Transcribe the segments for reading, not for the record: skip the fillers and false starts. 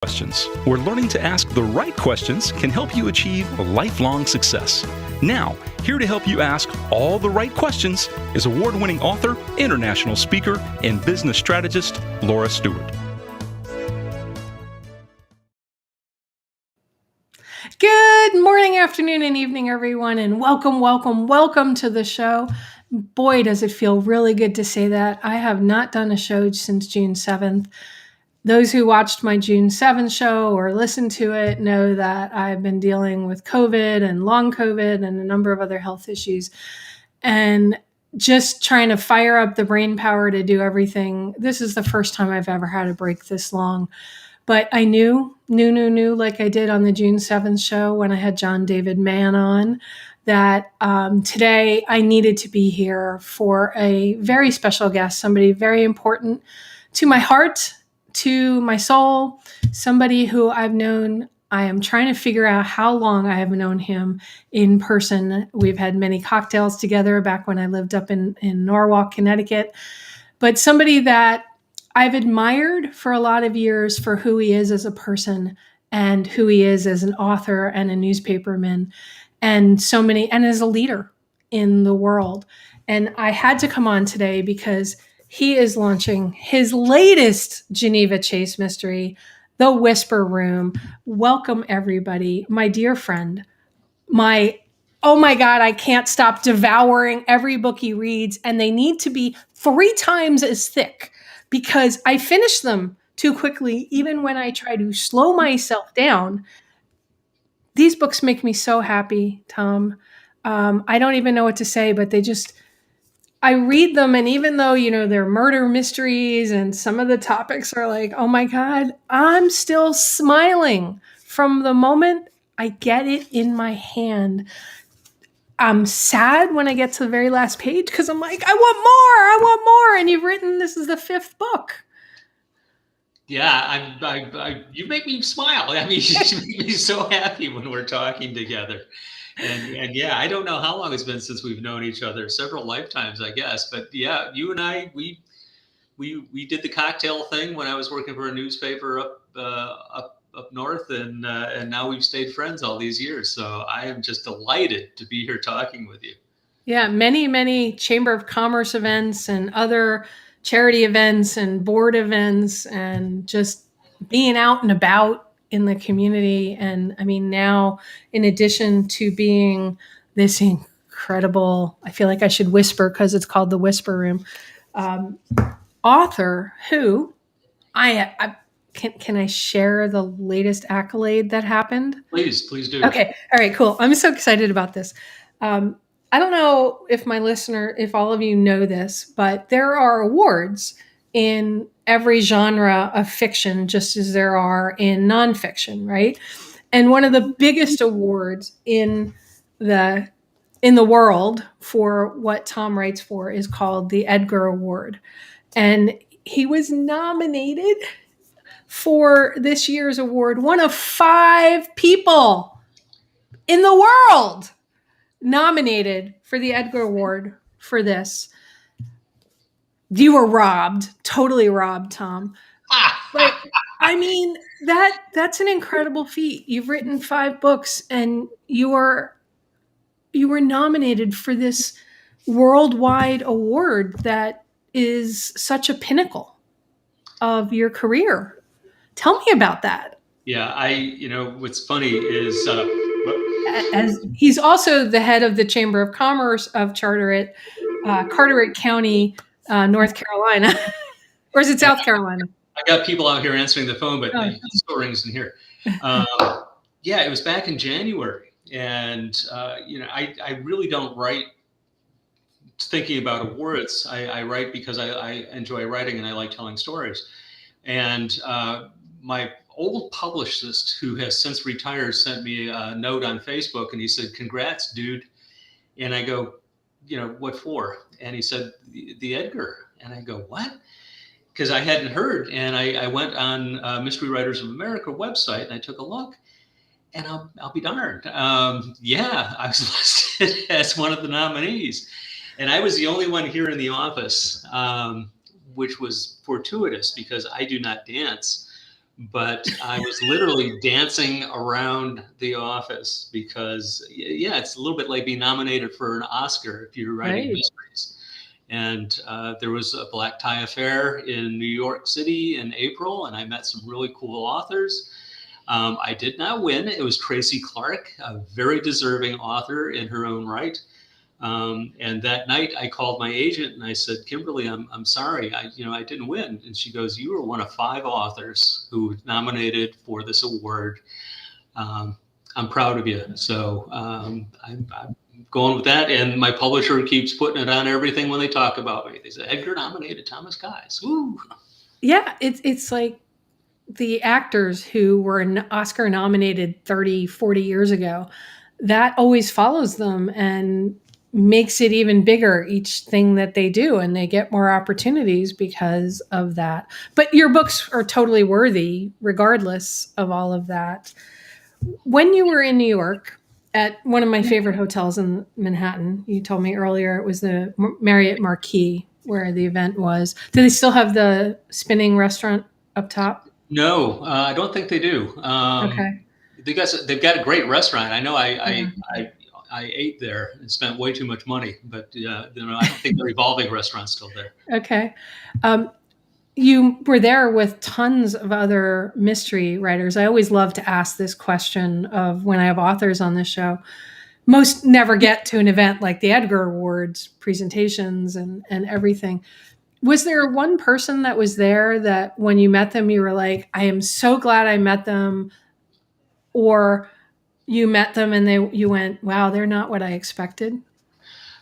Questions, where learning to ask the right questions can help you achieve lifelong success. Now, here to help you ask all the right questions is award-winning author, international speaker, and business strategist, Laura Stewart. Good morning, afternoon, and evening, everyone, and welcome to the show. Boy, does it feel really good to say that. I have not done a show since June 7th. Those who watched my June 7th show or listened to it know that I've been dealing with COVID and long COVID and a number of other health issues, and just trying to fire up the brain power to do everything. This is the first time I've ever had a break this long. But I knew, like I did on the June 7th show when I had John David Mann on, that today I needed to be here for a very special guest, somebody very important to my heart, to my soul, somebody who I've known. I am trying to figure out how long I have known him in person. We've had many cocktails together back when I lived up in Norwalk, Connecticut. But somebody that I've admired for a lot of years for who he is as a person and who he is as an author and a newspaperman and as a leader in the world. And I had to come on today because he is launching his latest Geneva Chase mystery, The Whisper Room. Welcome, everybody. My dear friend, oh my God, I can't stop devouring every book he reads, and they need to be 3 times as thick because I finish them too quickly, even when I try to slow myself down. These books make me so happy, Tom. I don't even know what to say, but I read them, and even though, they're murder mysteries and some of the topics are like, oh my God, I'm still smiling from the moment I get it in my hand. I'm sad when I get to the very last page because I'm like, I want more. And you've written, this is the 5th book. Yeah, you make me smile. I mean, you make me so happy when we're talking together. And yeah, I don't know how long it's been since we've known each other, several lifetimes, I guess. But yeah, you and I, we did the cocktail thing when I was working for a newspaper up north, and now we've stayed friends all these years. So I am just delighted to be here talking with you. Yeah, many Chamber of Commerce events and other charity events and board events, and just being out and about in the community. And I mean, now, in addition to being this incredible, I feel like I should whisper because it's called The Whisper Room, author who can I share the latest accolade that happened? Please do. Okay. All right, cool. I'm so excited about this. I don't know if all of you know this, but there are awards in every genre of fiction, just as there are in nonfiction, right? And one of the biggest awards in the world for what Tom writes for is called the Edgar Award. And he was nominated for this year's award, one of 5 people in the world nominated for the Edgar Award for this. You were robbed, totally robbed, Tom. But I mean, that's an incredible feat. You've written 5 books, and you were nominated for this worldwide award that is such a pinnacle of your career. Tell me about that. Yeah, what's funny is as he's also the head of the Chamber of Commerce of Carteret County, North Carolina. Or is it South Carolina? I got people out here answering the phone, but it still rings in here. Yeah, it was back in January. And, I really don't write thinking about awards. I write because I enjoy writing and I like telling stories. And my old publicist, who has since retired, sent me a note on Facebook, and he said, "Congrats, dude." And I go, "What for?" And he said, the Edgar. And I go, "What?" Because I hadn't heard. And I went on Mystery Writers of America website, and I took a look. And I'll be darned. Yeah, I was listed as one of the nominees. And I was the only one here in the office, which was fortuitous because I do not dance. but I was literally dancing around the office because, yeah, it's a little bit like being nominated for an Oscar if you're writing Right. mysteries. And there was a black tie affair in New York City in April, and I met some really cool authors. I did not win. It was Tracy Clark, a very deserving author in her own right. And that night I called my agent and I said, Kimberly, I'm sorry, I didn't win. And she goes, you were one of 5 authors who were nominated for this award. I'm proud of you. So I'm going with that. And my publisher keeps putting it on everything when they talk about me. They say, Edgar nominated Thomas Kies. Woo. Yeah, it's like the actors who were Oscar nominated 30, 40 years ago. That always follows them and makes it even bigger, each thing that they do, and they get more opportunities because of that. But your books are totally worthy regardless of all of that. When you were in New York at one of my favorite hotels in Manhattan, you told me earlier it was the Marriott Marquis where the event was. Do they still have the spinning restaurant up top? No, I don't think they do. Okay. They've got a great restaurant. I know I ate there and spent way too much money, but I don't think the revolving restaurant's still there. Okay. You were there with tons of other mystery writers. I always love to ask this question of when I have authors on this show. Most never get to an event like the Edgar Awards presentations and everything. Was there one person that was there that when you met them, you were like, I am so glad I met them? Or you met them and you went, wow, they're not what I expected?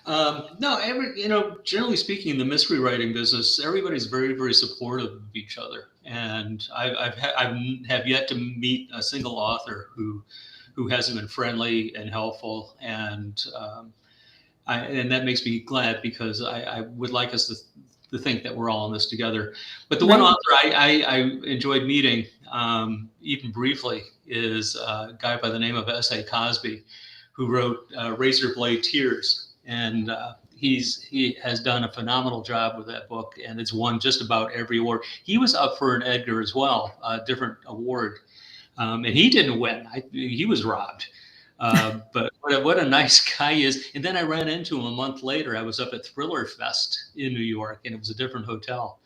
No, generally speaking, in the mystery writing business, everybody's very, very supportive of each other. And I have yet to meet a single author who hasn't been friendly and helpful. And that makes me glad because I would like us to think that we're all in this together. But the one author I enjoyed meeting, even briefly, is a guy by the name of S.A. Cosby, who wrote Razor Blade Tears. And he has done a phenomenal job with that book, and it's won just about every award. He was up for an Edgar as well, a different award, and he didn't win. He was robbed. But what a nice guy he is. And then I ran into him a month later. I was up at Thriller Fest in New York, and it was a different hotel.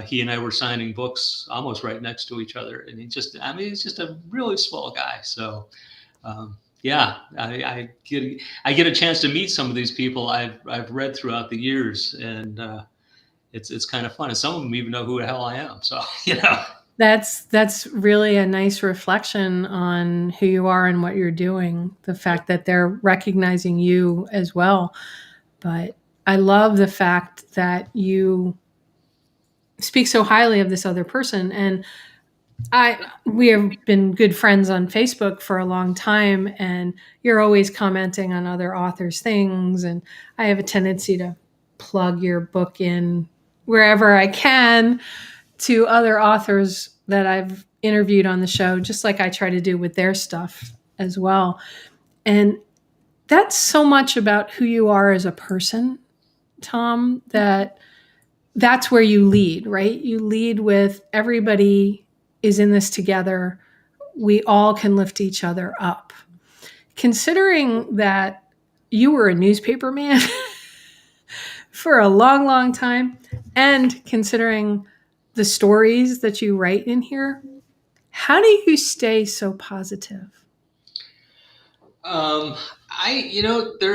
He and I were signing books almost right next to each other, and he's just a really swell guy. So. Yeah, I get a chance to meet some of these people I've read throughout the years, and it's kind of fun. And some of them even know who the hell I am. So That's really a nice reflection on who you are and what you're doing. The fact that they're recognizing you as well. But I love the fact that you speak so highly of this other person. And we have been good friends on Facebook for a long time, and you're always commenting on other authors' things. And I have a tendency to plug your book in wherever I can to other authors that I've interviewed on the show, just like I try to do with their stuff as well. And that's so much about who you are as a person, Tom, that's where you lead, right? You lead with everybody is in this together. We all can lift each other up. Considering that you were a newspaper man for a long, long time, and considering the stories that you write in here, how do you stay so positive? There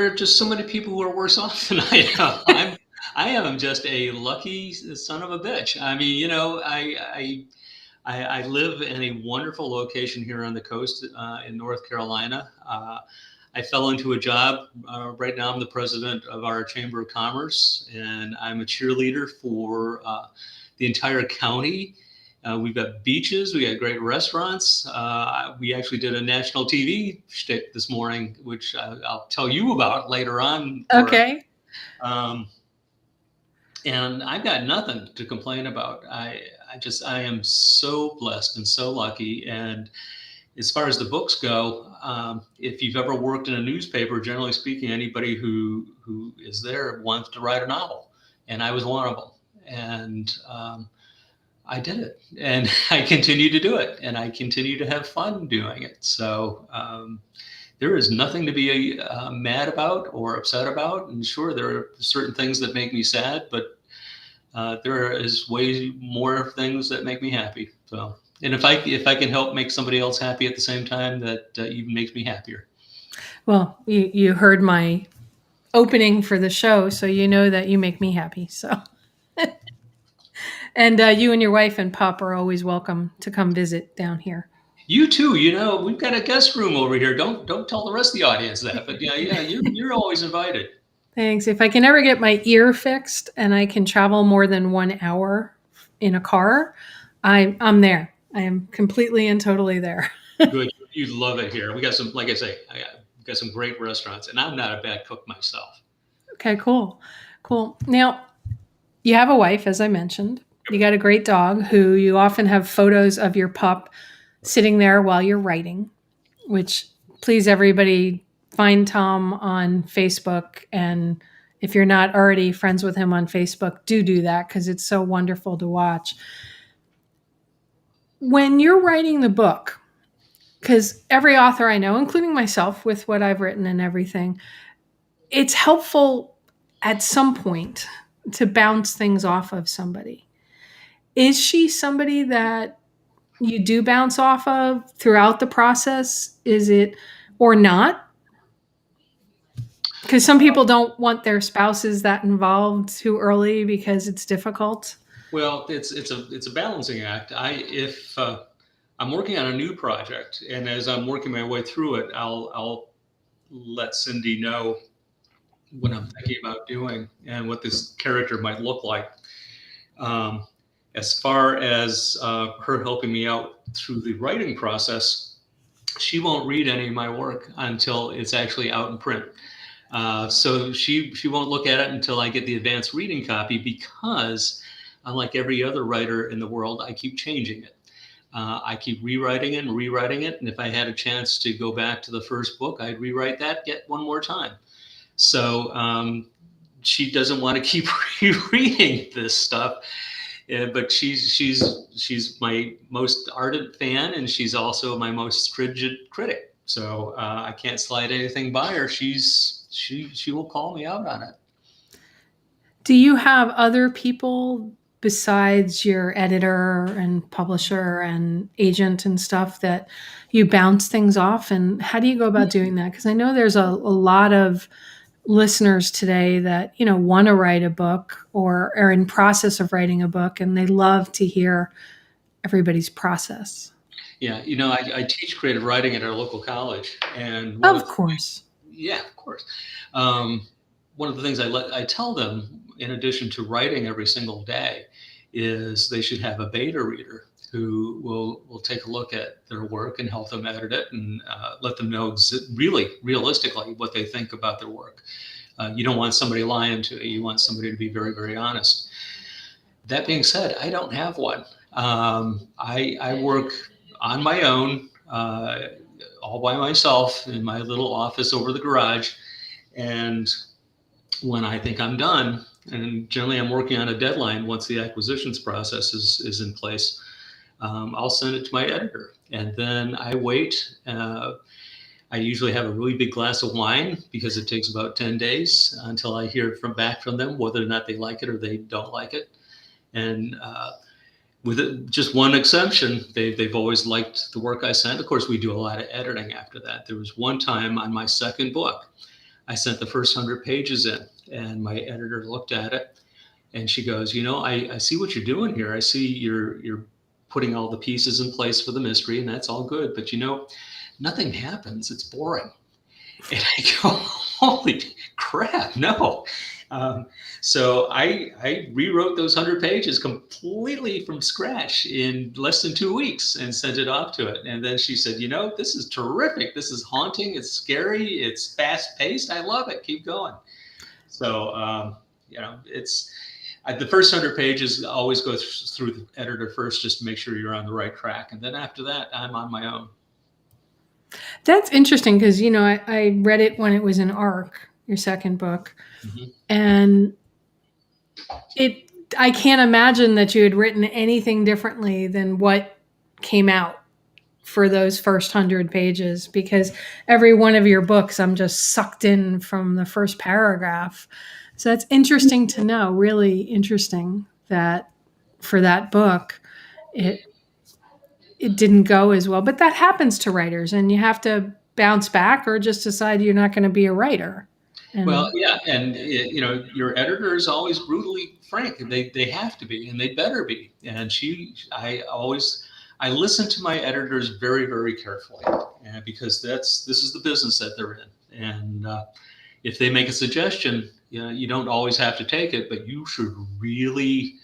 are just so many people who are worse off than I am. I am just a lucky son of a bitch. I mean, I live in a wonderful location here on the coast in North Carolina. I fell into a job. Right now, I'm the president of our Chamber of Commerce, and I'm a cheerleader for the entire county. We've got beaches. We got great restaurants. We actually did a national TV shtick this morning, which I'll tell you about later on. Okay. And I've got nothing to complain about. I am so blessed and so lucky. And as far as the books go, if you've ever worked in a newspaper, generally speaking, anybody who is there wants to write a novel, and I was one of them. And I did it, and I continue to do it, and I continue to have fun doing it. So there is nothing to be mad about or upset about. And sure, there are certain things that make me sad, but there is way more things that make me happy. So, and if I can help make somebody else happy at the same time, that even makes me happier. Well, you heard my opening for the show, so you know that you make me happy. So, and you and your wife and pup are always welcome to come visit down here. You too. You know, we've got a guest room over here. Don't tell the rest of the audience that. But yeah, you're always invited. Thanks. If I can ever get my ear fixed and I can travel more than 1 hour in a car, I'm there. I am completely and totally there. Good. You'd love it here. We got some, like I say, got some great restaurants, and I'm not a bad cook myself. Okay, cool. Now, you have a wife, as I mentioned. You got a great dog who you often have photos of your pup sitting there while you're writing, which please everybody find Tom on Facebook. And if you're not already friends with him on Facebook, do that because it's so wonderful to watch. When you're writing the book, because every author I know, including myself with what I've written and everything, it's helpful at some point to bounce things off of somebody. Is she somebody that you do bounce off of throughout the process? Is it or not? Because some people don't want their spouses that involved too early because it's difficult. Well, it's a balancing act. If I'm working on a new project, and as I'm working my way through it, I'll let Cindy know what I'm thinking about doing and what this character might look like. As far as her helping me out through the writing process, she won't read any of my work until it's actually out in print. So she won't look at it until I get the advanced reading copy, because unlike every other writer in the world, I keep changing it. I keep rewriting it. And if I had a chance to go back to the first book, I'd rewrite that yet one more time. So she doesn't want to keep rereading this stuff. But she's my most ardent fan, and she's also my most stringent critic. So I can't slide anything by her. She will call me out on it. Do you have other people besides your editor and publisher and agent and stuff that you bounce things off? And how do you go about doing that? Because I know there's a lot of listeners today that, want to write a book or are in process of writing a book, and they love to hear everybody's process. Yeah. I teach creative writing at our local college, and of course. One of the things I tell them, in addition to writing every single day, is they should have a beta reader who will take a look at their work and help them edit it and let them know really realistically what they think about their work. You don't want somebody lying to you. You want somebody to be very, very honest. That being said, I don't have one. I work on my own, all by myself in my little office over the garage. And when I think I'm done, and generally I'm working on a deadline once the acquisitions process is in place, I'll send it to my editor, and then I wait. I usually have a really big glass of wine because it takes about 10 days until I hear back from them whether or not they like it or they don't like it. And with just one exception, they've always liked the work I sent. Of course, we do a lot of editing after that. There was one time on my second book, I sent the first 100 pages in, and my editor looked at it, and she goes, I see what you're doing here. I see you're putting all the pieces in place for the mystery, and that's all good. But nothing happens. It's boring. And I go, holy crap, no. So I rewrote those 100 pages completely from scratch in less than 2 weeks and sent it off to it. And then she said, this is terrific. This is haunting. It's scary. It's fast paced. I love it. Keep going. So, it's the first 100 pages always go through the editor first, just to make sure you're on the right track. And then after that, I'm on my own. That's interesting because, I read it when it was in ARC, your second book. Mm-hmm. And it I can't imagine that you had written anything differently than what came out for those first 100 pages, because every one of your books, I'm just sucked in from the first paragraph. So that's interesting to know, really interesting that for that book, it didn't go as well. But that happens to writers, and you have to bounce back or just decide you're not going to be a writer. Well, yeah, and your editor is always brutally frank, and they have to be, and they better be. And I listen to my editors very, very carefully, because this is the business that they're in. And if they make a suggestion, you don't always have to take it, but you should really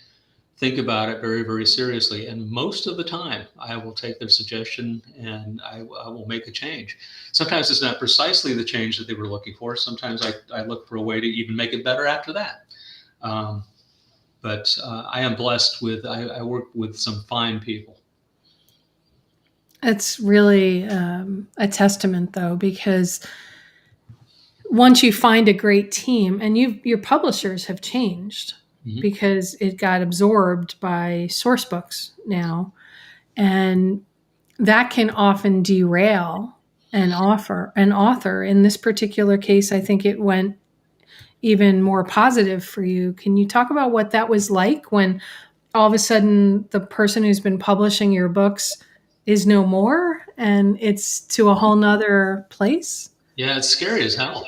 think about it very, very seriously. And most of the time, I will take their suggestion and I will make a change. Sometimes it's not precisely the change that they were looking for. Sometimes I look for a way to even make it better after that. But I am blessed with, I work with some fine people. It's really a testament, though, because once you find a great team, and your publishers have changed, because it got absorbed by source books now, and that can often derail an author. In this particular case, I think it went even more positive for you. Can you talk about what that was like when all of a sudden the person who's been publishing your books is no more and it's to a whole nother place? Yeah, it's scary as hell.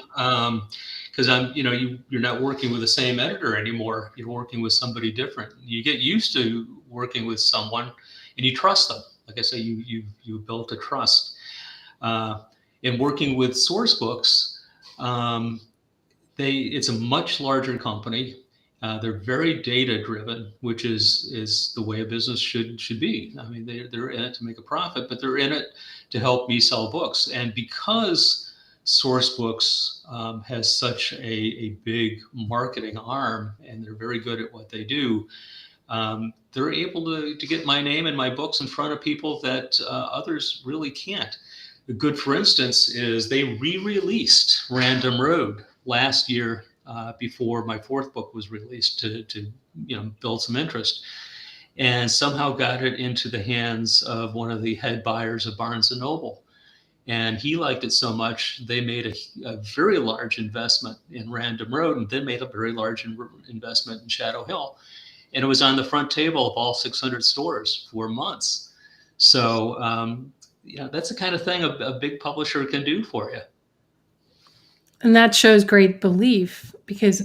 Because you're not working with the same editor anymore. You're working with somebody different. You get used to working with someone, and you trust them. Like I say, you built a trust. In working with source books, it's a much larger company. They're very data driven, which is the way a business should be. I mean, they're in it to make a profit, but they're in it to help me sell books. And because source books has such a big marketing arm, and they're very good at what they do, they're able to get my name and my books in front of people that others really can't. Good, for instance, is they re-released Random Road last year before my fourth book was released to build some interest, and somehow got it into the hands of one of the head buyers of Barnes & Noble. And he liked it so much, they made a very large investment in Random Road, and then made a very large investment in Shadow Hill. And it was on the front table of all 600 stores for months. So, that's the kind of thing a big publisher can do for you. And that shows great belief, because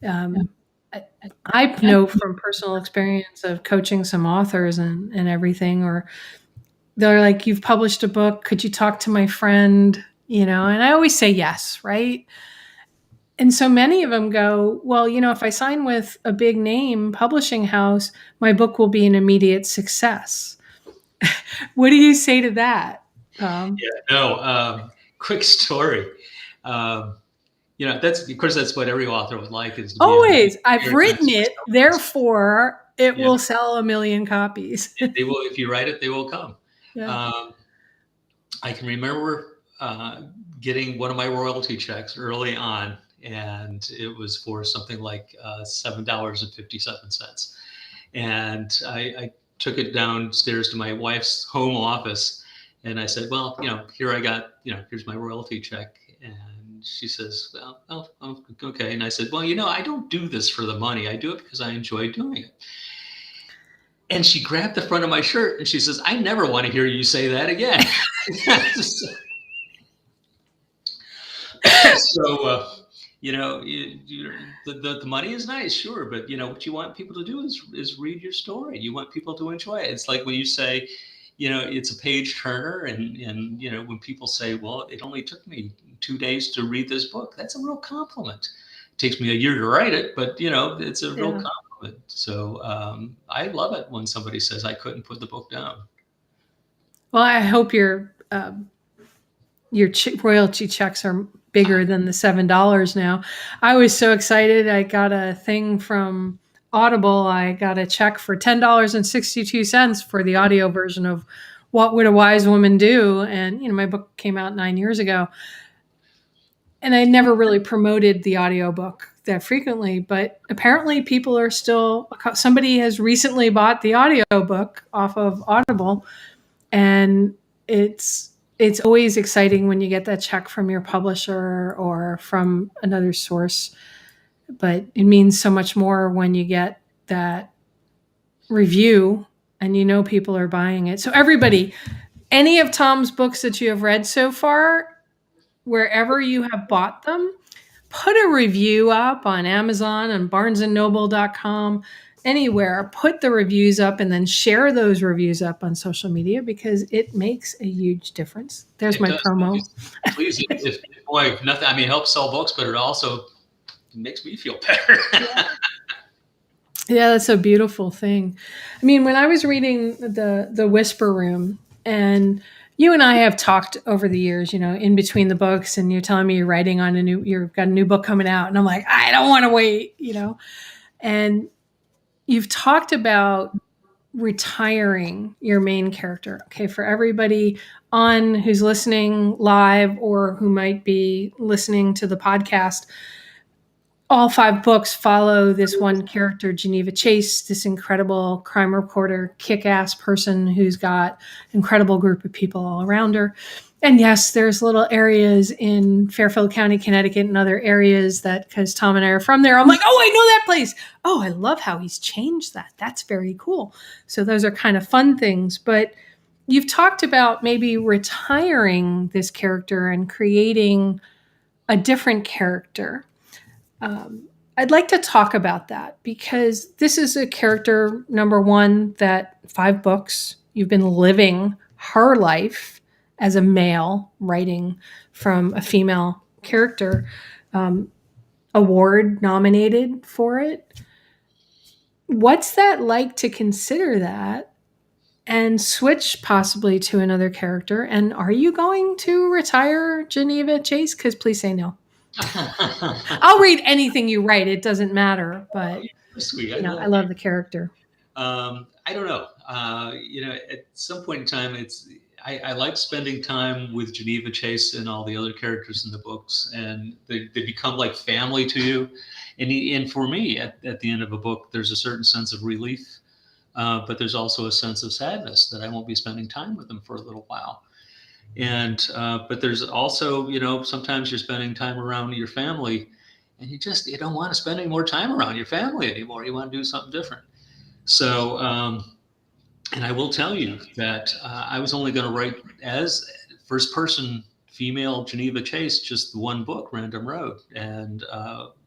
I know from personal experience of coaching some authors and everything, or they're like, you've published a book, could you talk to my friend? And I always say yes, right? And so many of them go, well, if I sign with a big name publishing house, my book will be an immediate success. What do you say to that, Tom? Quick story. That's what every author would like, is to always. I've written it, therefore it will sell 1 million copies. They will, if you write it, they will come. Yeah. I can remember getting one of my royalty checks early on, and it was for something like $7.57. And I took it downstairs to my wife's home office, and I said, well, here I got, here's my royalty check. And she says, well, okay. And I said, well, I don't do this for the money. I do it because I enjoy doing it. And she grabbed the front of my shirt and she says, I never want to hear you say that again. So, the money is nice, sure. But, what you want people to do is read your story. You want people to enjoy it. It's like when you say, it's a page turner. And when people say, well, it only took me 2 days to read this book, that's a real compliment. It takes me a year to write it, but, it's a real compliment. So I love it when somebody says I couldn't put the book down. Well, I hope your royalty checks are bigger than the $7 now. I was so excited. I got a thing from Audible. I got a check for $10.62 for the audio version of What Would a Wise Woman Do? And, my book came out 9 years ago. and I never really promoted the audiobook that frequently, but apparently people are still, somebody has recently bought the audiobook off of Audible, and it's always exciting when you get that check from your publisher or from another source, but it means so much more when you get that review and you know people are buying it. So everybody, any of Tom's books that you have read so far, wherever you have bought them, put a review up on Amazon and barnesandnoble.com, anywhere. Put the reviews up and then share those reviews up on social media, because it makes a huge difference. There's my promo. Please, if boy, nothing. I mean, it helps sell books, but it also makes me feel better. Yeah, that's a beautiful thing. I mean, when I was reading the Whisper Room, and you and I have talked over the years, in between the books, and you're telling me you're writing on you've got a new book coming out, and I'm like, I don't want to wait, and you've talked about retiring your main character. Okay, for everybody on who's listening live or who might be listening to the podcast, all 5 books follow this one character, Geneva Chase, this incredible crime reporter, kick-ass person who's got an incredible group of people all around her. And yes, there's little areas in Fairfield County, Connecticut, and other areas that, because Tom and I are from there, I'm like, oh, I know that place. Oh, I love how he's changed that. That's very cool. So those are kind of fun things. But you've talked about maybe retiring this character and creating a different character. I'd like to talk about that, because this is a character, number one, that 5 books, you've been living her life as a male, writing from a female character, award nominated for it. What's that like to consider that and switch possibly to another character? And are you going to retire Geneva Chase? Because please say no. I'll read anything you write. It doesn't matter, but Sweet. I love the character. I don't know. At some point in time, I like spending time with Geneva Chase and all the other characters in the books, and they become like family to you. And for me, at the end of a book, there's a certain sense of relief, but there's also a sense of sadness that I won't be spending time with them for a little while. And but there's also, sometimes you're spending time around your family, and you don't want to spend any more time around your family anymore. You want to do something different. So, and I will tell you that I was only going to write as first person female Geneva Chase, just the one book, Random Road, and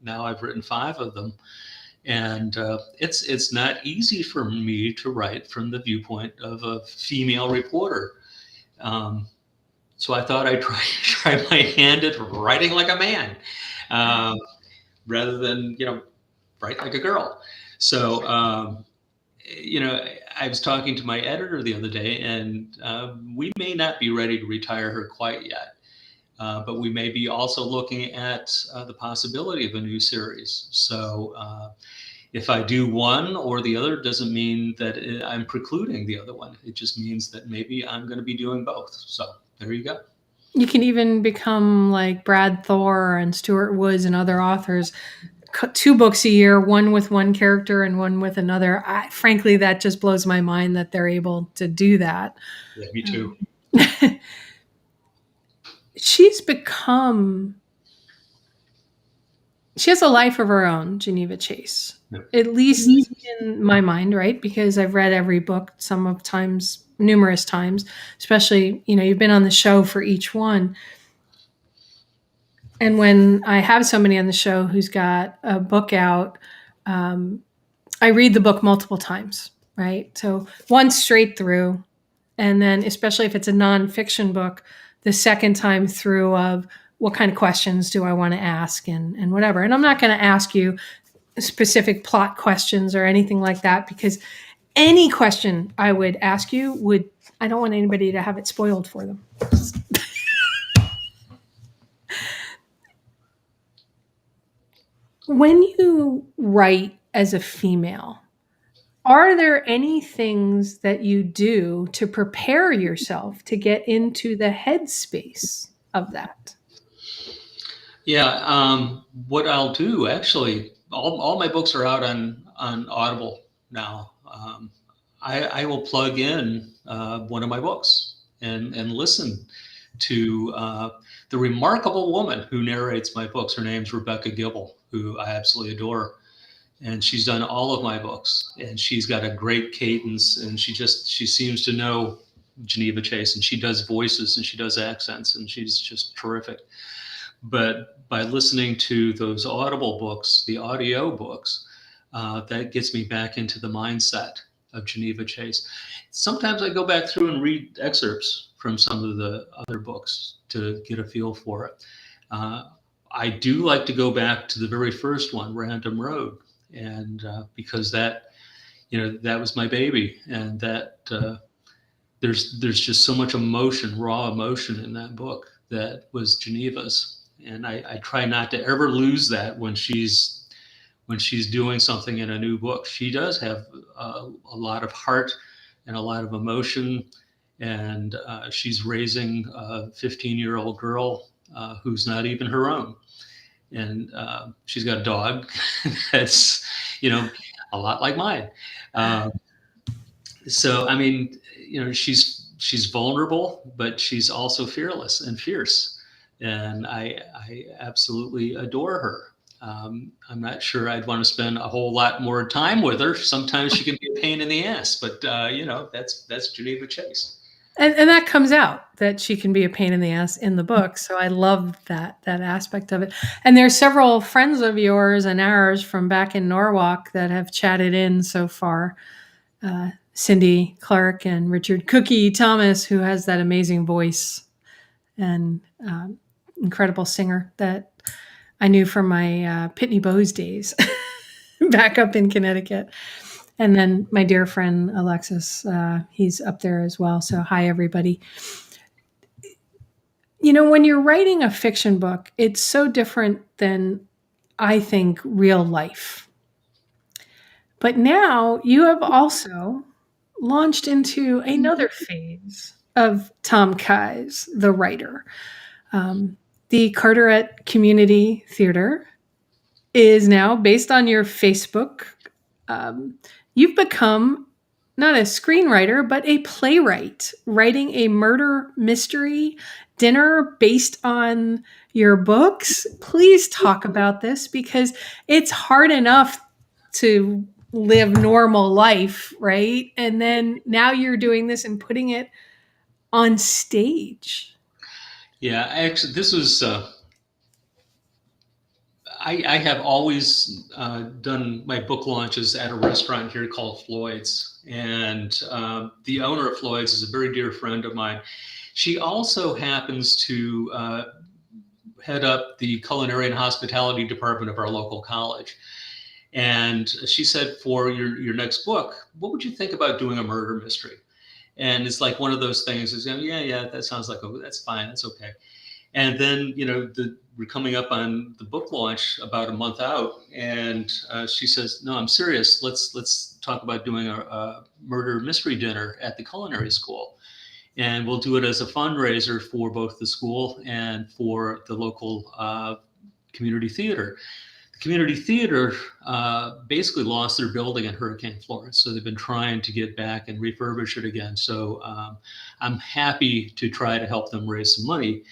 now I've written 5 of them. And it's not easy for me to write from the viewpoint of a female reporter. So I thought I'd try my hand at writing like a man, rather than, write like a girl. So, I was talking to my editor the other day, and we may not be ready to retire her quite yet. But we may be also looking at the possibility of a new series. So if I do one or the other, doesn't mean that I'm precluding the other one. It just means that maybe I'm going to be doing both. So there you go. You can even become like Brad Thor and Stewart Woods and other authors, 2 books a year, one with one character and one with another. Frankly, that just blows my mind that they're able to do that. Yeah, me too. She has a life of her own, Geneva Chase, at least in my mind, right? Because I've read every book numerous times, especially, you've been on the show for each one. And when I have somebody on the show who's got a book out, I read the book multiple times, right? So once straight through, and then especially if it's a nonfiction book, the second time through of what kind of questions do I want to ask and whatever. And I'm not going to ask you specific plot questions or anything like that, because any question I would ask you I don't want anybody to have it spoiled for them. When you write as a female, are there any things that you do to prepare yourself to get into the headspace of that? Yeah. What I'll do, actually, all my books are out on Audible now. I will plug in one of my books and listen to the remarkable woman who narrates my books. Her name's Rebecca Gibble, who I absolutely adore. And she's done all of my books, and she's got a great cadence, and she seems to know Geneva Chase, and she does voices and she does accents, and she's just terrific. But by listening to those Audible books, the audio books, that gets me back into the mindset of Geneva Chase. Sometimes I go back through and read excerpts from some of the other books to get a feel for it. I do like to go back to the very first one, Random Road, and because that was my baby, and that there's just so much emotion, raw emotion in that book that was Geneva's, and I try not to ever lose that when she's doing something in a new book. She does have a lot of heart and a lot of emotion, and she's raising a 15-year-old girl who's not even her own, and she's got a dog that's a lot like mine. Um, so I mean, she's vulnerable, but she's also fearless and fierce, and I absolutely adore her. I'm not sure I'd want to spend a whole lot more time with her. Sometimes she can be a pain in the ass, but that's Geneva Chase. And that comes out that she can be a pain in the ass in the book. So I love that aspect of it. And there's several friends of yours and ours from back in Norwalk that have chatted in so far. Cindy Clark and Richard Cookie Thomas, who has that amazing voice and incredible singer that I knew from my Pitney Bowes days back up in Connecticut. And then my dear friend Alexis, he's up there as well. So hi, everybody. When you're writing a fiction book, it's so different than, I think, real life. But now you have also launched into another phase of Tom Kies, the writer. The Carteret Community Theater is now based on your Facebook. You've become not a screenwriter, but a playwright, writing a murder mystery dinner based on your books. Please talk about this, because it's hard enough to live normal life, right? And then now you're doing this and putting it on stage. Yeah, actually, this was. I have always done my book launches at a restaurant here called Floyd's, and the owner of Floyd's is a very dear friend of mine. She also happens to head up the culinary and hospitality department of our local college. And she said, for your next book, what would you think about doing a murder mystery? And it's like one of those things is, yeah, that sounds like, that's fine, that's okay. And then, we're coming up on the book launch about a month out, and she says, "No, I'm serious. Let's talk about doing a murder mystery dinner at the culinary school, and we'll do it as a fundraiser for both the school and for the local community theater." The community theater basically lost their building in Hurricane Florence, so they've been trying to get back and refurbish it again. So I'm happy to try to help them raise some money.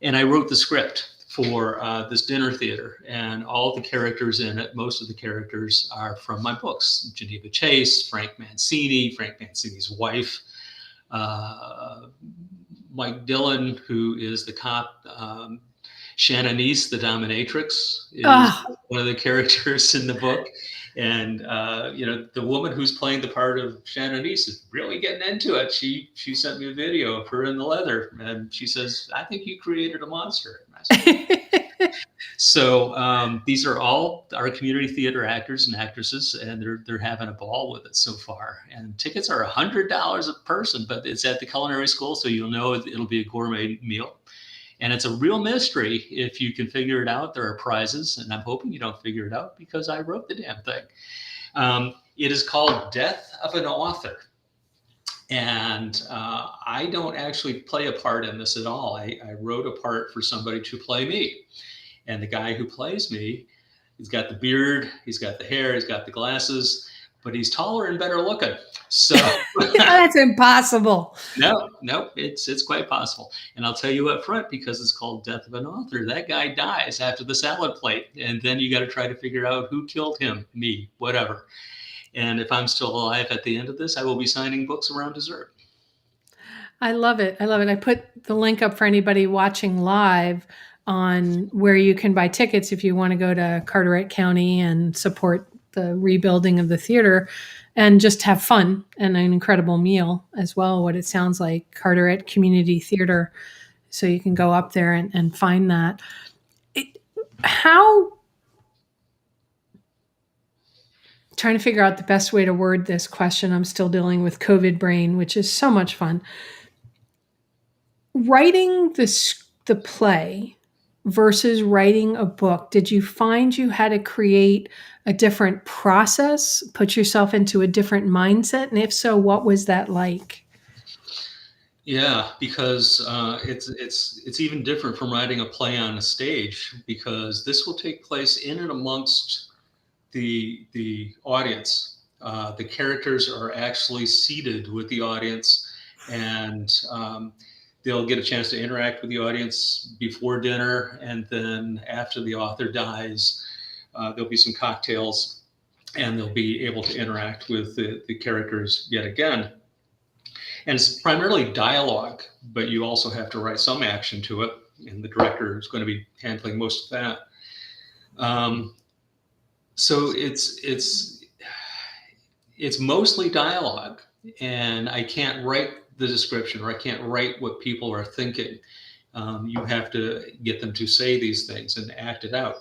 And I wrote the script for this dinner theater, and all the characters in it, most of the characters are from my books. Geneva Chase, Frank Mancini's wife, Mike Dillon, who is the cop, Shannon East, the dominatrix, is one of the characters in the book. And the woman who's playing the part of Shannon East is really getting into it. She sent me a video of her in the leather, and she says, "I think you created a monster." So these are all our community theater actors and actresses, and they're having a ball with it so far. And tickets are $100 a person, but it's at the culinary school, so you'll know it'll be a gourmet meal. And it's a real mystery. If you can figure it out, there are prizes, and I'm hoping you don't figure it out because I wrote the damn thing. It is called Death of an Author. And I don't actually play a part in this at all. I wrote a part for somebody to play me. And the guy who plays me, he's got the beard, he's got the hair, he's got the glasses, but he's taller and better looking. So That's impossible. no, it's quite possible. And I'll tell you up front, because it's called Death of an Author, that guy dies after the salad plate. And then you got to try to figure out who killed him, me, whatever. And if I'm still alive at the end of this, I will be signing books around dessert. I love it. I love it. I put the link up for anybody watching live on where you can buy tickets if you want to go to Carteret County and support the rebuilding of the theater and just have fun and an incredible meal as well. What it sounds like, Carteret Community Theater. So you can go up there and find that. Trying to figure out the best way to word this question. I'm still dealing with COVID brain, which is so much fun. Writing the play versus writing a book, did you find you had to create a different process, put yourself into a different mindset? And if so, what was that like? Yeah, because it's even different from writing a play on a stage, because this will take place in and amongst the audience. The characters are actually seated with the audience, and they'll get a chance to interact with the audience before dinner, and then after the author dies, there'll be some cocktails, and they'll be able to interact with the characters yet again. And it's primarily dialogue, but you also have to write some action to it, and the director is going to be handling most of that. So it's mostly dialogue, and I can't write the description, or I can't write what people are thinking. You have to get them to say these things and act it out.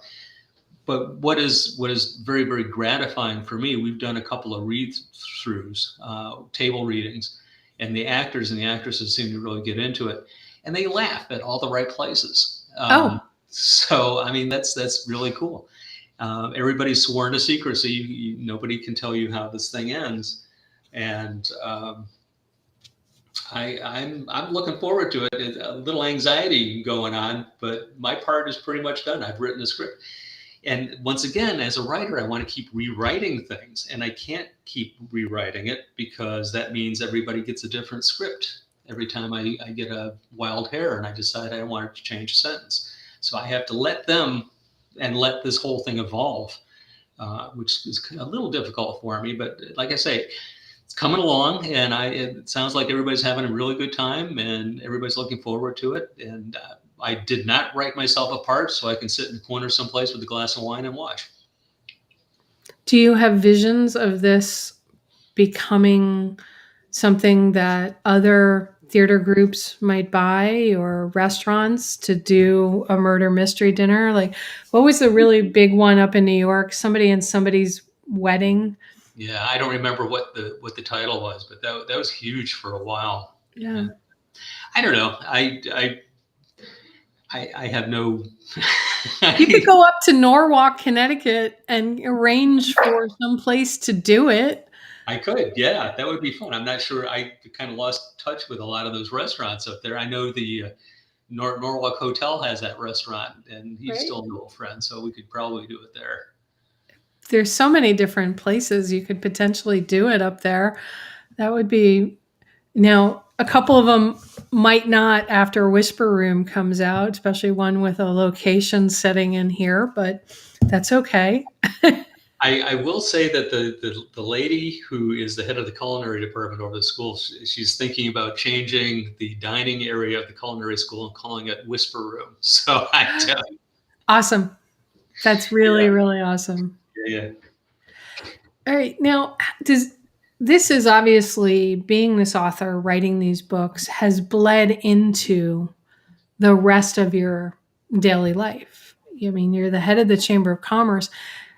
But what is very, very gratifying for me, we've done a couple of read-throughs, table readings, and the actors and the actresses seem to really get into it, and they laugh at all the right places. So, I mean, that's really cool. Everybody's sworn to secrecy. Nobody can tell you how this thing ends. And I'm looking forward to it. A little anxiety going on, but my part is pretty much done. I've written a script. And once again, as a writer, I want to keep rewriting things, and I can't keep rewriting it, because that means everybody gets a different script every time I get a wild hair and I decide I want to change a sentence. So I have to let them and let this whole thing evolve, which is a little difficult for me. But like I say, it's coming along, and it sounds like everybody's having a really good time, and everybody's looking forward to it. And I did not write myself a part so I can sit in the corner someplace with a glass of wine and watch. Do you have visions of this becoming something that other theater groups might buy, or restaurants, to do a murder mystery dinner? Like, what was the really big one up in New York? Somebody in somebody's wedding. Yeah, I don't remember what the title was, but that was huge for a while. Yeah. And I don't know. I have no. You could go up to Norwalk, Connecticut, and arrange for some place to do it. I could, yeah, that would be fun. I'm not sure. I kind of lost touch with a lot of those restaurants up there. I know the Norwalk Hotel has that restaurant, and he's still an old friend, so we could probably do it there. There's so many different places you could potentially do it up there. That would be. Now, a couple of them might not after Whisper Room comes out, especially one with a location setting in here, but that's okay. I will say that the lady who is the head of the culinary department over the school, she's thinking about changing the dining area of the culinary school and calling it Whisper Room. So I tell you. Awesome. That's really, really awesome. Yeah. All right. Now, this is obviously, being this author, writing these books, has bled into the rest of your daily life. I mean, you're the head of the Chamber of Commerce.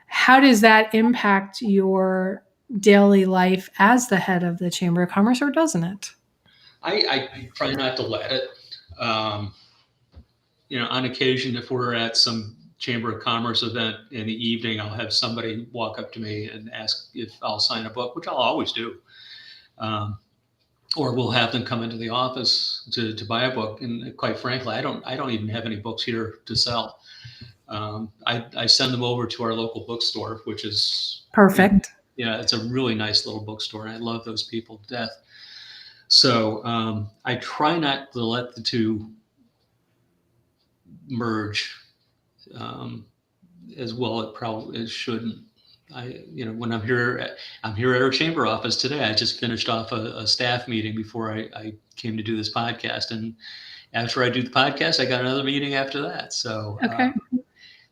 How does that impact your daily life as the head of the Chamber of Commerce, or doesn't it? I try not to let it. On occasion, if we're at some Chamber of Commerce event in the evening, I'll have somebody walk up to me and ask if I'll sign a book, which I'll always do. Or we'll have them come into the office to buy a book. And quite frankly, I don't even have any books here to sell. I send them over to our local bookstore, which is Perfect. yeah, it's a really nice little bookstore, and I love those people to death. So I try not to let the two merge as well. It shouldn't. When I'm here at our chamber office today. I just finished off a staff meeting before I came to do this podcast, and after I do the podcast, I got another meeting after that. So Okay.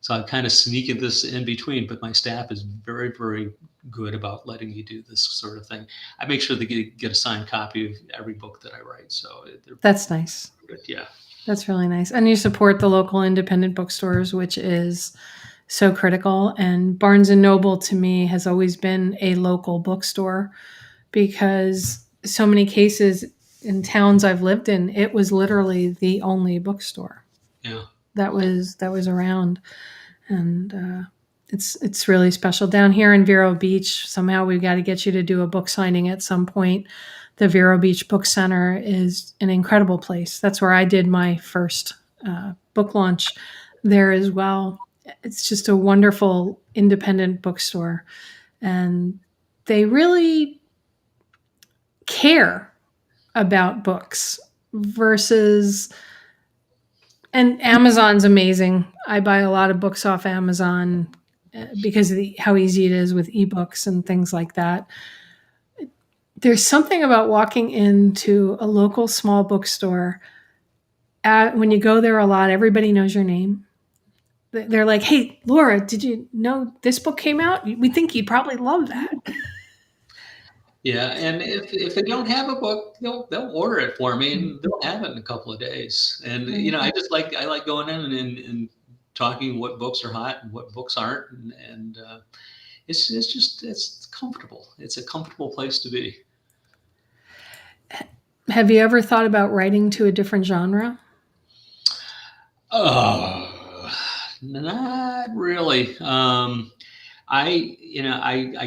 so I'm kind of sneaking this in between, but my staff is very, very good about letting me do this sort of thing. I make sure they get a signed copy of every book that I write. So That's nice. good. Yeah. That's really nice. And you support the local independent bookstores, which is so critical. And Barnes and Noble to me has always been a local bookstore because so many cases in towns I've lived in, it was literally the only bookstore Yeah. that was around. And it's really special down here in Vero Beach. Somehow we've got to get you to do a book signing at some point. The Vero Beach Book Center is an incredible place. That's where I did my first book launch there as well. It's just a wonderful independent bookstore, and they really care about books versus. And Amazon's amazing. I buy a lot of books off Amazon because of how easy it is with ebooks and things like that. There's something about walking into a local small bookstore. When you go there a lot, everybody knows your name. They're like, "Hey, Laura, did you know this book came out? We think you'd probably love that." Yeah, and if they don't have a book, they'll order it for me, and they'll have it in a couple of days. And I like going in and talking what books are hot and what books aren't, and it's comfortable. It's a comfortable place to be. Have you ever thought about writing to a different genre? Oh, not really. I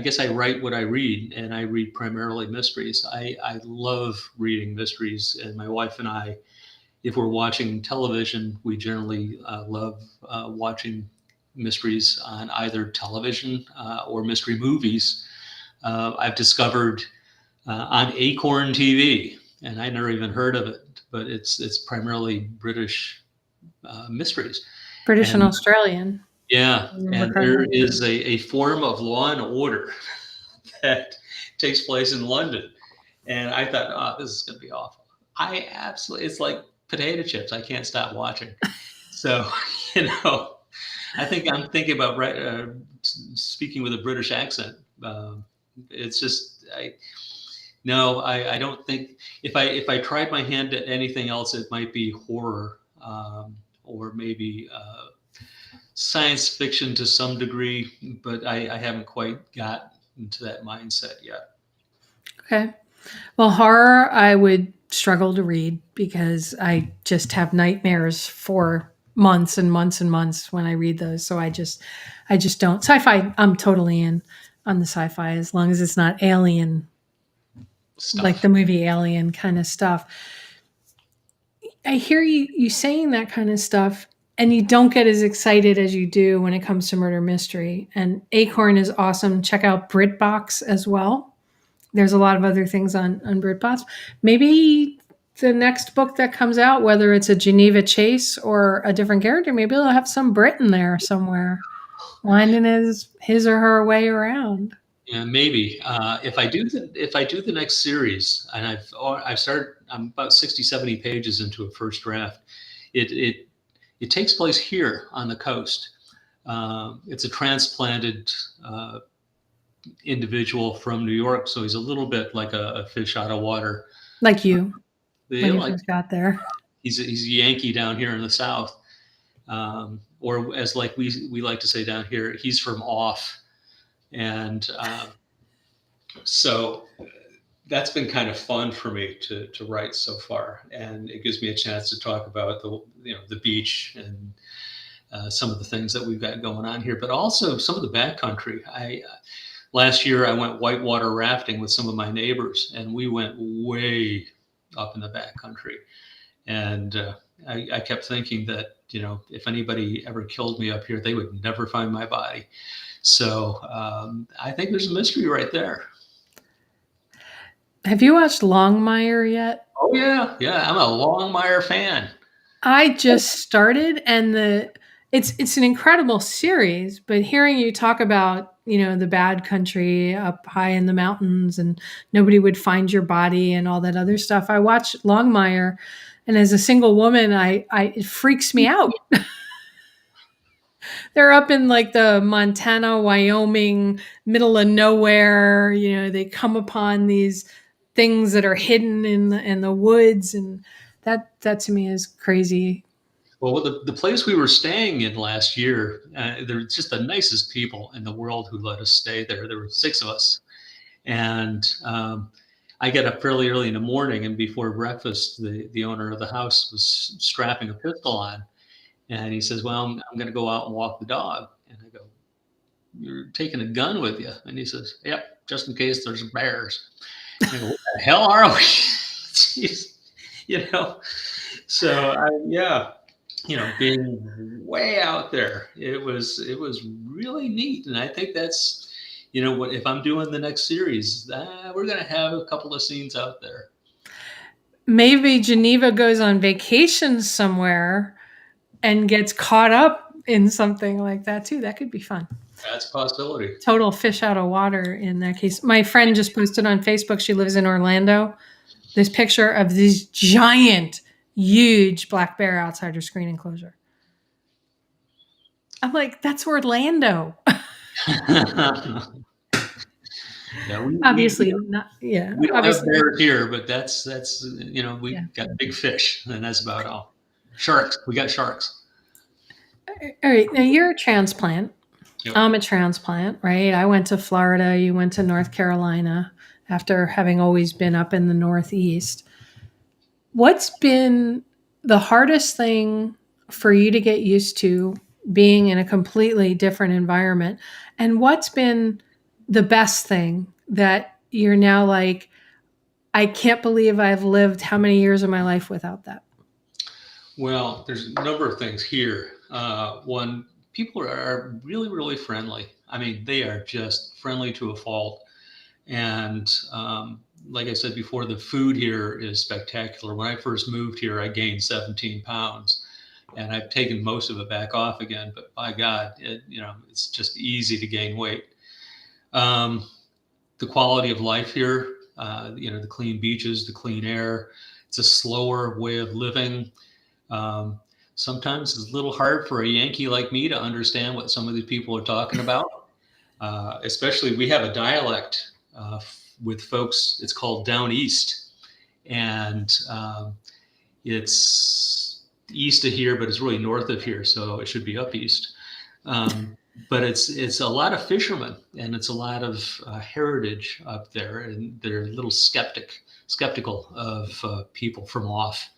guess I write what I read, and I read primarily mysteries. I love reading mysteries, and my wife and I, if we're watching television, we generally love watching mysteries on either television or mystery movies. I've discovered on Acorn TV, and I never even heard of it, but it's primarily British mysteries. British and And Australian. yeah, and there is a form of Law and Order that takes place in London, and I thought, oh, this is going to be awful. It's like potato chips. I can't stop watching. So, I think I'm thinking about speaking with a British accent. It's just, I don't think if I tried my hand at anything else, it might be horror or maybe science fiction to some degree, but I haven't quite got into that mindset yet. Okay. Well, horror, I would struggle to read because I just have nightmares for months and months and months when I read those. So I just don't. Sci-fi, I'm totally in on the sci-fi as long as it's not alien Stuff. like the movie Alien kind of stuff. I hear you saying that kind of stuff, and you don't get as excited as you do when it comes to murder mystery. And Acorn is awesome. Check out BritBox as well. There's a lot of other things on BritBox. Maybe the next book that comes out, whether it's a Geneva Chase or a different character, maybe they'll have some Brit in there somewhere, winding his or her way around. Yeah, maybe if I do the next series, and I've started, I'm about 60, 70 pages into a first draft. It takes place here on the coast. It's a transplanted individual from New York, so he's a little bit like a fish out of water. Like you, when you first got there. He's a Yankee down here in the South, or as like we like to say down here, he's from off. And so that's been kind of fun for me to write so far, and it gives me a chance to talk about the beach and some of the things that we've got going on here, but also some of the backcountry. Last year I went whitewater rafting with some of my neighbors, and we went way up in the backcountry, and I kept thinking that, if anybody ever killed me up here, they would never find my body. So I think there's a mystery right there. Have you watched Longmire yet? Oh yeah, yeah. I'm a Longmire fan. I just started, and it's an incredible series. But hearing you talk about the bad country up high in the mountains, and nobody would find your body, and all that other stuff, I watched Longmire, and as a single woman, it freaks me out. They're up in like the Montana, Wyoming, middle of nowhere. They come upon these things that are hidden in the woods, and that to me is crazy. Well, the place we were staying in last year, they're just the nicest people in the world who let us stay there. There were 6 of us, and I get up fairly early in the morning, and before breakfast, the owner of the house was strapping a pistol on. And he says, well, I'm going to go out and walk the dog. And I go, you're taking a gun with you? And he says, yep, just in case there's bears. And I go, what the hell are we? Jeez. So being way out there, it was really neat. And I think that's, what if I'm doing the next series, we're going to have a couple of scenes out there. Maybe Geneva goes on vacation somewhere and gets caught up in something like that too. That could be fun. That's a possibility. Total fish out of water in that case. My friend just posted on Facebook, she lives in Orlando, this picture of this giant, huge black bear outside her screen enclosure. I'm like, that's Orlando. Yeah, obviously not. Yeah, we don't obviously. have bears here, but that's we got big fish, and that's about all. Sharks, we got sharks. All right, now you're a transplant. Yep. I'm a transplant, right? I went to Florida. You went to North Carolina after having always been up in the Northeast. What's been the hardest thing for you to get used to being in a completely different environment? And what's been the best thing that you're now like, I can't believe I've lived how many years of my life without that? Well, there's a number of things here. One, people are really, really friendly. I mean, they are just friendly to a fault. And like I said before, the food here is spectacular. When I first moved here, I gained 17 pounds, and I've taken most of it back off again. But by God, it's just easy to gain weight. The quality of life here, the clean beaches, the clean air. It's a slower way of living. Sometimes it's a little hard for a Yankee like me to understand what some of these people are talking about. Especially, we have a dialect with folks. It's called down east, and it's east of here, but it's really north of here, so it should be up east. But it's a lot of fishermen, and it's a lot of heritage up there, and they're a little skeptical of people from off.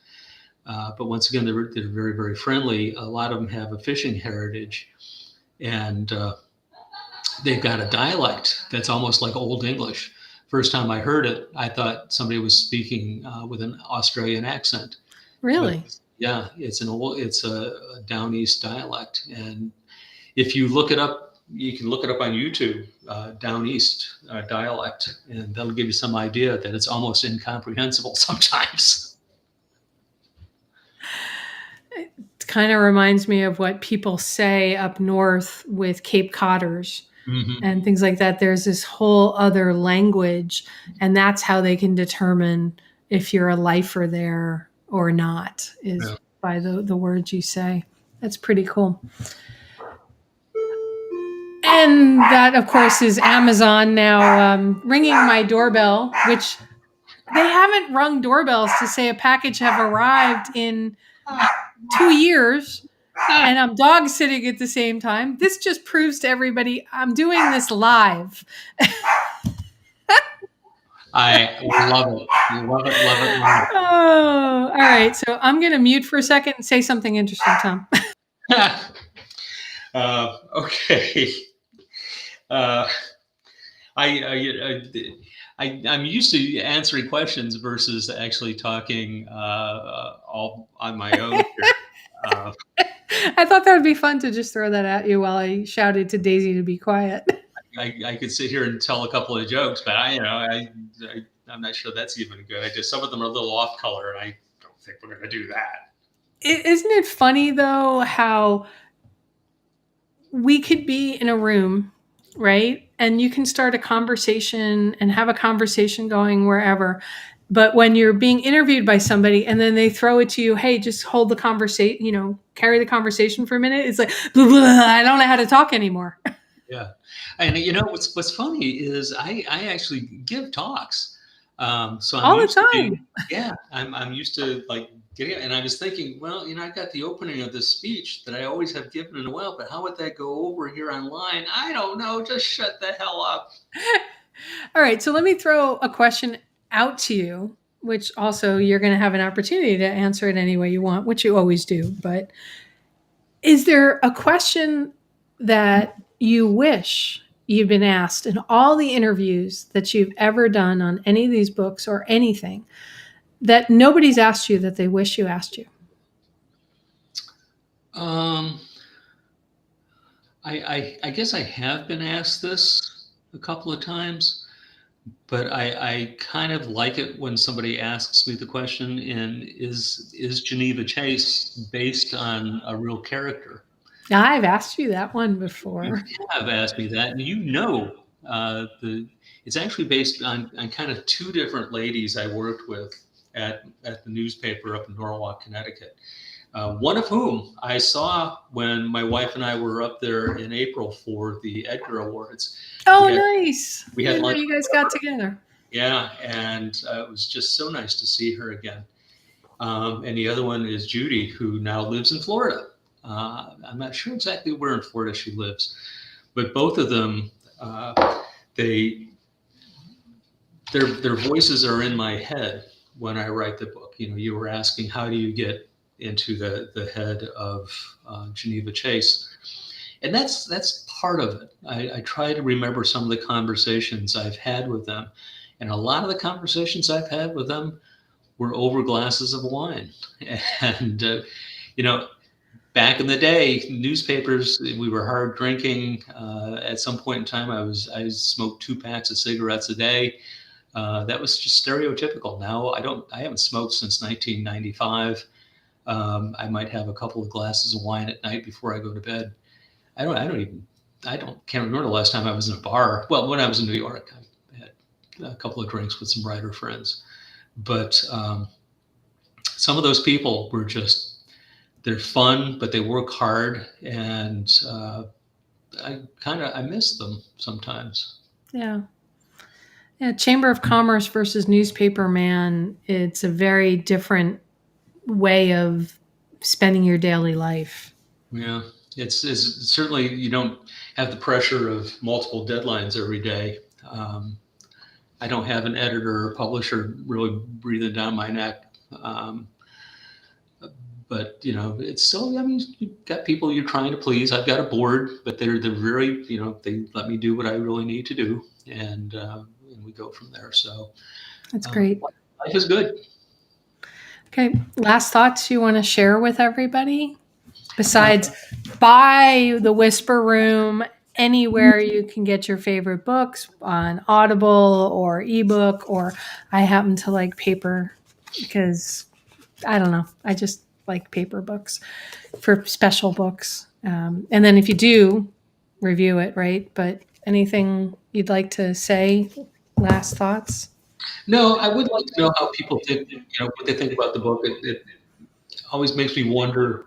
But once again, they're very, very friendly. A lot of them have a fishing heritage, and they've got a dialect that's almost like Old English. First time I heard it, I thought somebody was speaking with an Australian accent. Really? But, yeah, it's a down east dialect, and if you look it up, you can look it up on YouTube, down east dialect, and that'll give you some idea that it's almost incomprehensible sometimes. It kind of reminds me of what people say up north with Cape Codders. Mm-hmm. And things like that. There's this whole other language, and that's how they can determine if you're a lifer there or not, is by the words you say. That's pretty cool. And that, of course, is Amazon now ringing my doorbell, which they haven't rung doorbells to say a package have arrived in 2 years. And I'm dog sitting at the same time. This just proves to everybody I'm doing this live. I love it. Love it. Oh, all right. So I'm going to mute for a second and say something interesting, Tom. Okay. I'm used to answering questions versus actually talking all on my own here. I thought that would be fun to just throw that at you while I shouted to Daisy to be quiet. I could sit here and tell a couple of jokes, but I'm not sure that's even good. Some of them are a little off color, and I don't think we're going to do that. Isn't it funny though how we could be in a room, right? And you can start a conversation and have a conversation going wherever. But when you're being interviewed by somebody and then they throw it to you, hey, just hold the conversation, carry the conversation for a minute. It's like, blah, blah, I don't know how to talk anymore. Yeah. And what's funny is I actually give talks. So I'm All the used to time. I'm used to like getting it. And I was thinking, well, I got the opening of this speech that I always have given in a while, but how would that go over here online? I don't know. Just shut the hell up. All right. So let me throw a question out to you, which also you're going to have an opportunity to answer it any way you want, which you always do. But is there a question that you wish you've been asked in all the interviews that you've ever done on any of these books or anything that nobody's asked you that they wish you asked you? I guess I have been asked this a couple of times, but I kind of like it when somebody asks me the question, is Geneva Chase based on a real character? Now, I've asked you that one before. You have asked me that, and it's actually based on kind of two different ladies I worked with at the newspaper up in Norwalk, Connecticut. One of whom I saw when my wife and I were up there in April for the Edgar Awards. Oh, nice. We had lunch. You guys got together. Yeah, and it was just so nice to see her again. And the other one is Judy, who now lives in Florida. I'm not sure exactly where in Florida she lives, but both of them, their voices are in my head when I write the book. You were asking, how do you get into the head of Geneva Chase? And that's part of it. I try to remember some of the conversations I've had with them. And a lot of the conversations I've had with them were over glasses of wine. And, back in the day, newspapers, we were hard drinking. At some point in time, I smoked 2 packs of cigarettes a day. That was just stereotypical. Now I haven't smoked since 1995. I might have a couple of glasses of wine at night before I go to bed. Can't remember the last time I was in a bar. Well, when I was in New York, I had a couple of drinks with some writer friends. But some of those people were they're fun, but they work hard, and I miss them sometimes. Yeah. Yeah. Chamber of Commerce versus newspaperman. It's a very different way of spending your daily life. Yeah. It's certainly, you don't have the pressure of multiple deadlines every day. I don't have an editor or publisher really breathing down my neck. But it's still, you've got people you're trying to please. I've got a board, but they're very, they let me do what I really need to do, and we go from there. So that's great. Life is good. Okay. Last thoughts you want to share with everybody? Besides, buy The Whisper Room anywhere you can get your favorite books, on Audible or ebook, or I happen to like paper because I don't know. I just like paper books for special books. And then if you do, review it, right? But anything you'd like to say? Last thoughts? No, I would like to know how people think, what they think about the book. It always makes me wonder,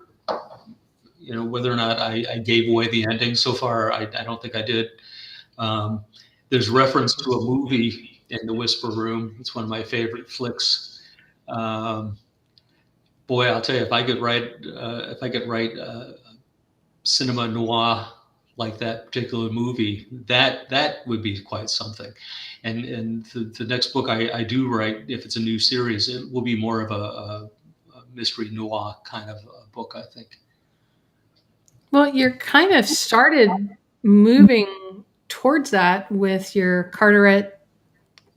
whether or not I gave away the ending. So far, I don't think I did. There's reference to a movie in The Whisper Room. It's one of my favorite flicks. Boy, I'll tell you, if I could write cinema noir like that particular movie, that would be quite something. And the next book I do write, if it's a new series, it will be more of a mystery noir kind of book, I think. Well, you're kind of started moving towards that with your Carteret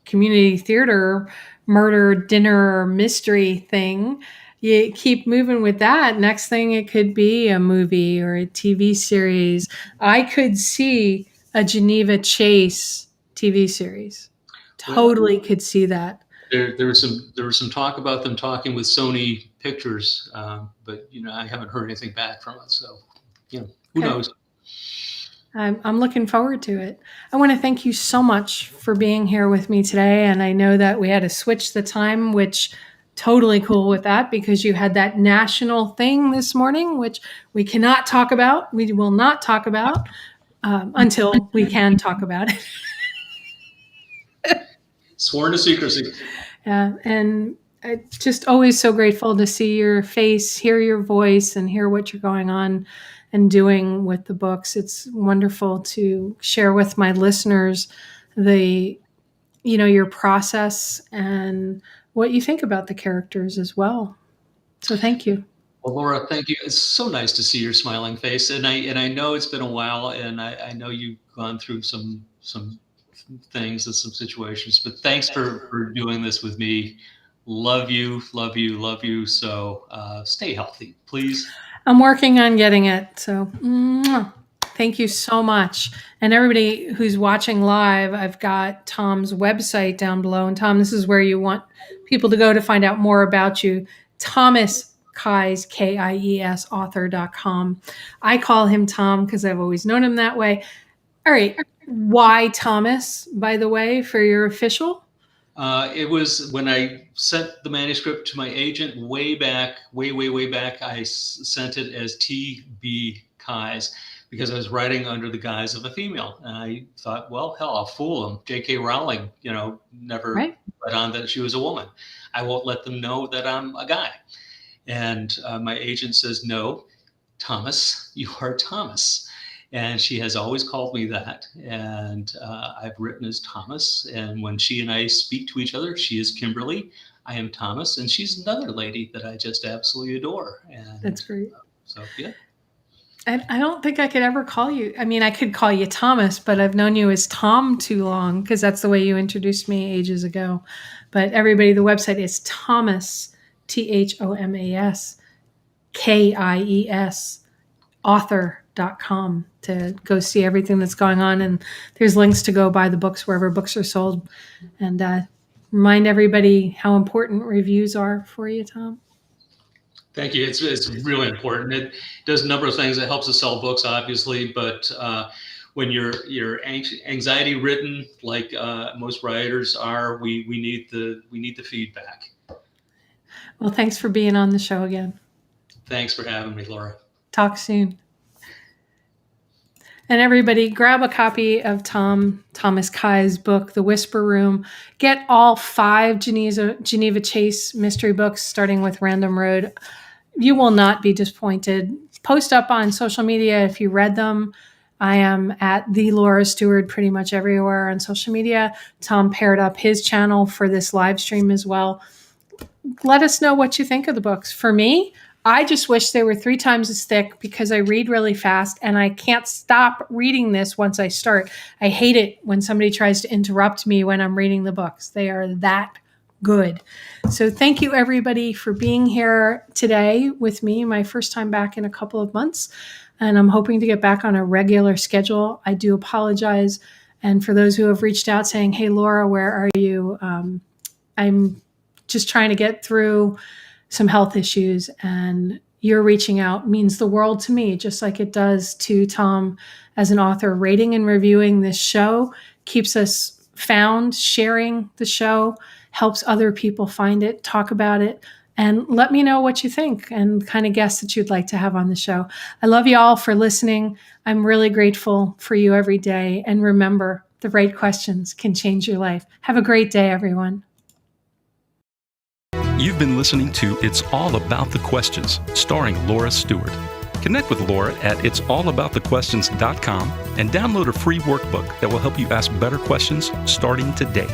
community theater murder dinner mystery thing. You keep moving with that. Next thing, it could be a movie or a TV series. I could see a Geneva Chase TV series. Totally could see that. There was some talk about them talking with Sony Pictures, but I haven't heard anything back from it. So who knows? I'm looking forward to it. I want to thank you so much for being here with me today. And I know that we had to switch the time, which totally cool with that, because you had that national thing this morning, which we cannot talk about. We will not talk about until we can talk about it. Sworn to secrecy. Yeah. And I'm just always so grateful to see your face, hear your voice, and hear what you're going on and doing with the books. It's wonderful to share with my listeners your process and what you think about the characters as well. So thank you. Well, Laura, thank you. It's so nice to see your smiling face. And I know it's been a while, and I know you've gone through some things and some situations, but thanks for doing this with me. Love you, love you, love you. So stay healthy, please. I'm working on getting it. So thank you so much. And everybody who's watching live, I've got Tom's website down below. And Tom, this is where you want people to go to find out more about you. Thomas Kies, Kies, author.com. I call him Tom because I've always known him that way. All right. Why Thomas, by the way, for your official? It was when I sent the manuscript to my agent way back, way back. I sent it as T.B. Kies because I was writing under the guise of a female. And I thought, well, hell, I'll fool them. J.K. Rowling, never let on that she was a woman. I won't let them know that I'm a guy. And my agent says, no, Thomas, you are Thomas. And she has always called me that. And I've written as Thomas. And when she and I speak to each other, she is Kimberly. I am Thomas. And she's another lady that I just absolutely adore. And that's great. So, yeah. I don't think I could ever call you. I mean, I could call you Thomas, but I've known you as Tom too long because that's the way you introduced me ages ago. But everybody, the website is Thomas, Thomas, Kies, author.com to go see everything that's going on. And there's links to go buy the books wherever books are sold. And remind everybody how important reviews are for you, Tom. Thank you. It's really important. It does a number of things. It helps us sell books, obviously, but when you're anxiety ridden, like most writers are, we need the feedback. Well, thanks for being on the show again. Thanks for having me, Laura. Talk soon. And everybody, grab a copy of Thomas Kies' book, The Whisper Room. Get all 5 Geneva Chase mystery books, starting with Random Road. You will not be disappointed. Post up on social media if you read them. I am at the Laura Stewart pretty much everywhere on social media. Tom paired up his channel for this live stream as well. Let us know what you think of the books. For me, I just wish they were 3 times as thick because I read really fast and I can't stop reading this once I start. I hate it when somebody tries to interrupt me when I'm reading the books. They are that good. So thank you everybody for being here today with me, my first time back in a couple of months. And I'm hoping to get back on a regular schedule. I do apologize. And for those who have reached out saying, hey, Laura, where are you? I'm just trying to get through some health issues, and your reaching out means the world to me, just like it does to Tom as an author. Rating and reviewing this show keeps us found. Sharing the show helps other people find it, talk about it, and let me know what you think and kind of guests that you'd like to have on the show. I love you all for listening. I'm really grateful for you every day. And remember, the right questions can change your life. Have a great day, everyone. You've been listening to It's All About the Questions, starring Laura Stewart. Connect with Laura at it'sallaboutthequestions.com and download a free workbook that will help you ask better questions starting today.